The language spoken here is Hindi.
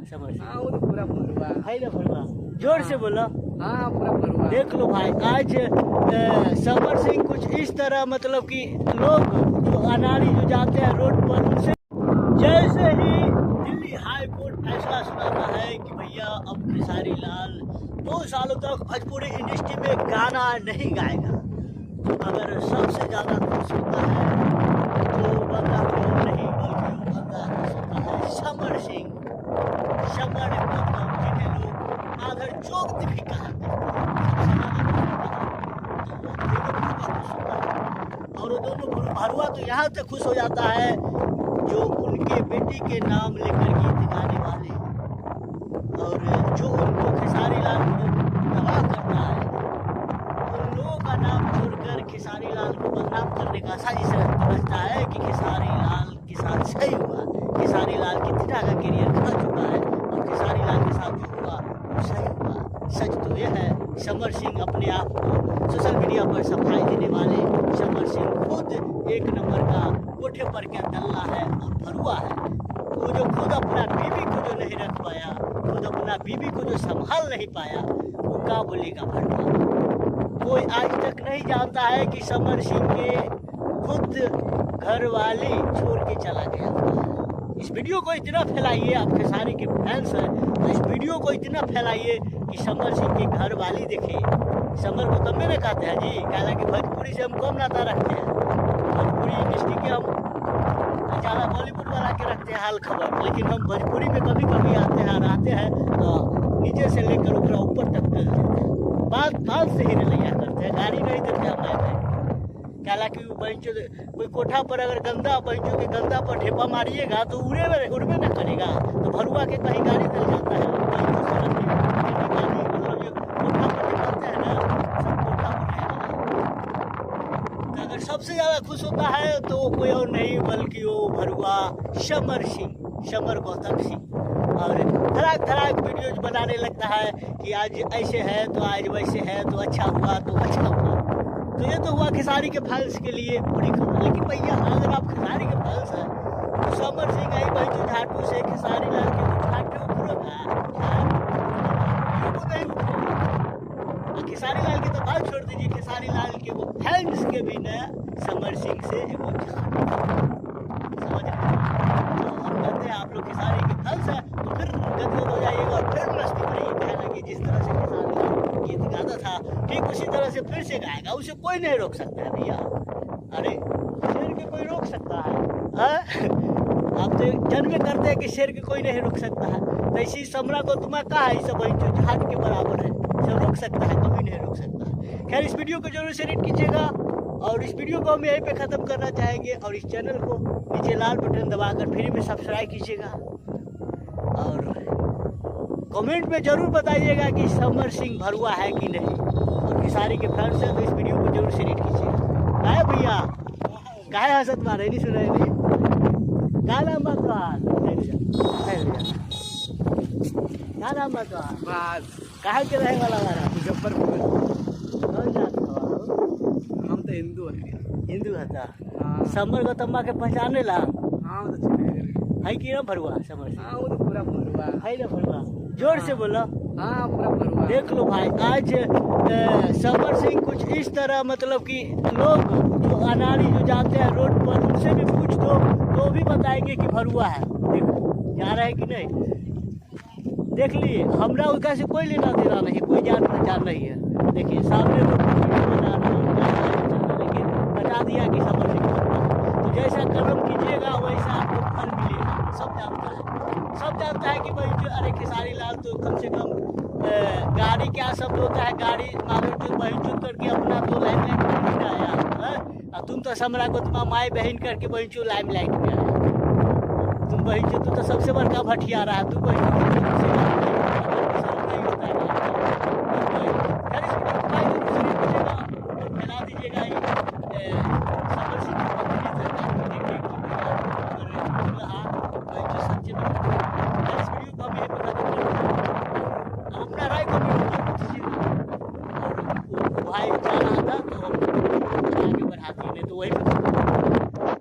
समर सिंह। हाँ वो तो पूरा भरुआ है ना भरुआ, जोर से बोलो। हाँ पूरा भरुआ। देख लो भाई, आज समर सिंह कुछ इस तरह मतलब कि लोग जो अनाड़ी जो जाते हैं रोड पर उनसे जैसे ही दिल्ली हाई कोर्ट फैसला सुनाता है कि भैया अब खेसारी लाल 2 सालों तक भोजपुरी इंडस्ट्री में गाना नहीं गाएगा, तो अगर सबसे ज़्यादा खुश होता है तो बंदा कौन नहीं बल्कि बंदा खुश होता है समर सिंह। समर मतलब जिन्हें लोग आगर जोगत भी कहते हैं, और वो दोनों भरुआ तो यहाँ तक खुश हो जाता है जो उनके बेटी के नाम लेकर गीत गाने वाले और जो उनको खेसारी लाल को तबाह करता है, उन लोगों का नाम छोड़कर खेसारी लाल को बदनाम करने का साजिश समझता है कि खेसारी लाल के साथ सही हुआ, खेसारी लाल कितना का करियर खा चुका है और खेसारी लाल के साथ जो हुआ वो सही हुआ। सच तो यह है, समर सिंह अपने आप को सोशल मीडिया पर सफाई देने वाले समर सिंह खुद एक नंबर का कोठे पर के दल्ला है और भरुआ है। वो जो खुद अपना बीवी को जो नहीं रख पाया, खुद अपना बीवी को जो संभाल नहीं पाया, वो क्या बोलेगा भरुआ। कोई आज तक नहीं जानता है कि समर सिंह के खुद घरवाली छोड़ के चला गया। इस वीडियो को इतना फैलाइए, आप खेसारी के फैंस हैं तो इस वीडियो को इतना फैलाइए कि समर सिंह की घरवाली देखे। समर को तब में कहते हैं जी, कहला कि भोजपुरी से हम कम नाता रखते हैं, भोजपुरी इंडस्ट्री के हम ज़्यादा बॉलीवुड वाला के रखते हैं हाल खबर, लेकिन हम भोजपुरी में कभी कभी आते हैं और आते हैं तो नीचे से लेकर ऊपर ऊपर तक चल देते हैं, बात से ही रलैया करते हैं, गाड़ी नहीं देते हैं। कहला कि बहनचोद कोई कोठा पर अगर गंदा बहनचोद के गंदा पर ढेपा मारिएगा तो उड़वे न करेगा, तो भरुआ के कहीं गाड़ी चल जाता है। मतलब जो कोठा पर निकलते हैं ना, सब कोठा पर तो अगर सबसे ज़्यादा खुश होता है तो वो कोई और नहीं बल्कि वो भरुआ समर सिंह, समर गौतम सिंह। और धड़ाक वीडियोज बनाने लगता है कि आज ऐसे है तो आज वैसे है, तो अच्छा हुआ तो अच्छा हुआ। तो ये तो हुआ खेसारी के फैंस के लिए बड़ी खबर। लेकिन भैया अगर आप खेसारी के फैंस हैं तो समर सिंह आई भाई झाटू से खेसारी लाल के झाटू खेसारी लाल की तो बात छोड़ दीजिए, खेसारी लाल के वो फैंस के भी न समर सिंह से वो समझ रहे हैं। तो हम कहते हैं आप लोग खेसारी के फैंस हैं तो फिर गदगद हो जाइएगा और फिर मस्ती करिए, हालांकि जिस तरह से खेसारी लाल गीत गाता था ठीक उसी तरह से फिर से गाएगा, उसे कोई नहीं रोक सकता है भैया। अरे शेर के कोई रोक सकता है? आप तो जन्म करते हैं कि शेर के कोई नहीं रोक सकता है, तो इसी समरा को तुम्हें कहा है सब जो जहाज के बराबर है, सब रोक सकता है, कभी नहीं रोक सकता। खैर इस वीडियो को जरूर शेयर कीजिएगा और इस वीडियो को हम यहीं पे ख़त्म करना चाहेंगे और इस चैनल को नीचे लाल बटन दबाकर फ्री में सब्सक्राइब कीजिएगा और कमेंट में जरूर बताइएगा कि समर सिंह भरुआ है कि नहीं, और खेसारी के फैंस हैं तो इस वीडियो को जरूर शेयर कीजिएगा। काहे भैया काहे हंसत मारे नहीं सुनाई नहीं का नाम बात क्या नाम बात बस कहाँ के रहे वाला वाला मुजफ्फरपुर। कौन जात हो? हम तो हिंदू हैं। हिंदू हता। हाँ समर गौतम्मा के पहचाने ला हाँ वो तो है कि ना भरुआ समर सिंह? हाँ वो तो पूरा भरुआ है ना भरुआ, जोर से बोलो। हाँ पूरा भरुआ। देख लो भाई, आज समर सिंह कुछ इस तरह मतलब कि लोग जो अनाड़ी जो जाते हैं रोड पर उनसे भी पूछ दो तो भी बताएंगे कि भरुआ है। देखो जा रहा है कि नहीं, देख लिए हमरा उसका से कोई लेना देना नहीं, कोई जान पहचान नहीं है। देखिए सामने तो बना रहा हूं, लेकिन बता दिया कि समर सिंह तो जैसा कर्म कीजिएगा वैसा आपको फल मिलेगा। सब जानता है कि भाई जो अरे खेसारी लाल तो कम से कम गाड़ी क्या शब्द होता है, गाड़ी माधुर बहन चुन करके अपना तो लाइमलाइट में नहीं आया है। और तुम तो समरा को तुम माई बहन करके बहन चो लाइमलाइट में आया, तुम बहन चो तो सबसे बड़का भटिया रहा, तुम बहन